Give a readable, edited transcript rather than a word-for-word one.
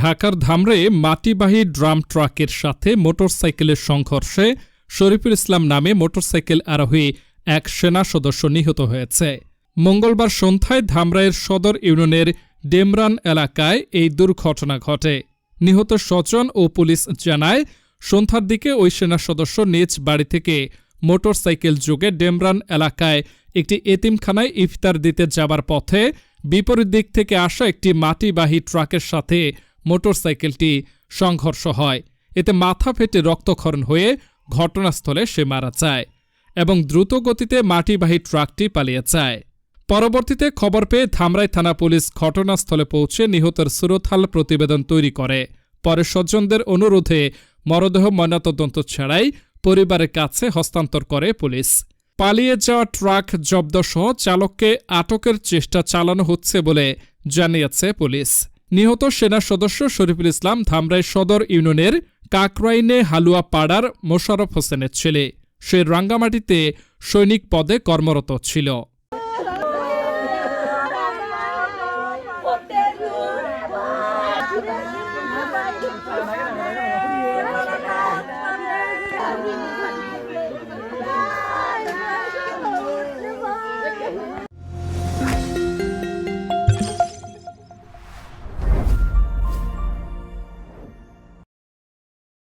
ঢাকার ধামরায়ে মাটিবাহী ড্রাম ট্রাকের সাথে মোটরসাইকেলের সংঘর্ষে শরীফুল ইসলাম নামে মোটরসাইকেল আরোহী এক সেনা সদস্য নিহত হয়েছে। মঙ্গলবার সন্ধ্যায় ধামরাইয়ের সদর ইউনিয়নের ডেমরান এলাকায় এই দুর্ঘটনা ঘটে। নিহত স্বজন ও পুলিশ জানায়, সন্ধ্যার দিকে ওই সেনা সদস্য নিজ বাড়ি থেকে মোটরসাইকেল যোগে ডেমরান এলাকায় একটি এতিমখানায় ইফতার দিতে যাবার পথে বিপরীত দিক থেকে আসা একটি মাটিবাহী ট্রাকের সাথে মোটরসাইকেলটি সংঘর্ষ হয়। এতে মাথা ফেটে রক্তক্ষরণ হয়ে ঘটনাস্থলে সে মারা যায় এবং দ্রুত গতিতে মাটিবাহী ট্রাকটি পালিয়ে যায়। পরবর্তীতে খবর পেয়ে ধামরাই থানা পুলিশ ঘটনাস্থলে পৌঁছে নিহতের সুরতহাল প্রতিবেদন তৈরি করে। পরে স্বজনদের অনুরোধে মরদেহ ময়নাতদন্ত ছাড়াই পরিবারের কাছে হস্তান্তর করে পুলিশ। পালিয়ে যাওয়া ট্রাক জব্দসহ চালককে আটকের চেষ্টা চালানো হচ্ছে বলে জানিয়েছে পুলিশ। নিহত সেনা সদস্য শরীফুল ইসলাম ধামরাই সদর ইউনিয়নের কাকরাইনে হালুয়া পাড়ার মোশাররফ হোসেনের ছেলে। সে রাঙ্গামাটিতে সৈনিক পদে কর্মরত ছিল।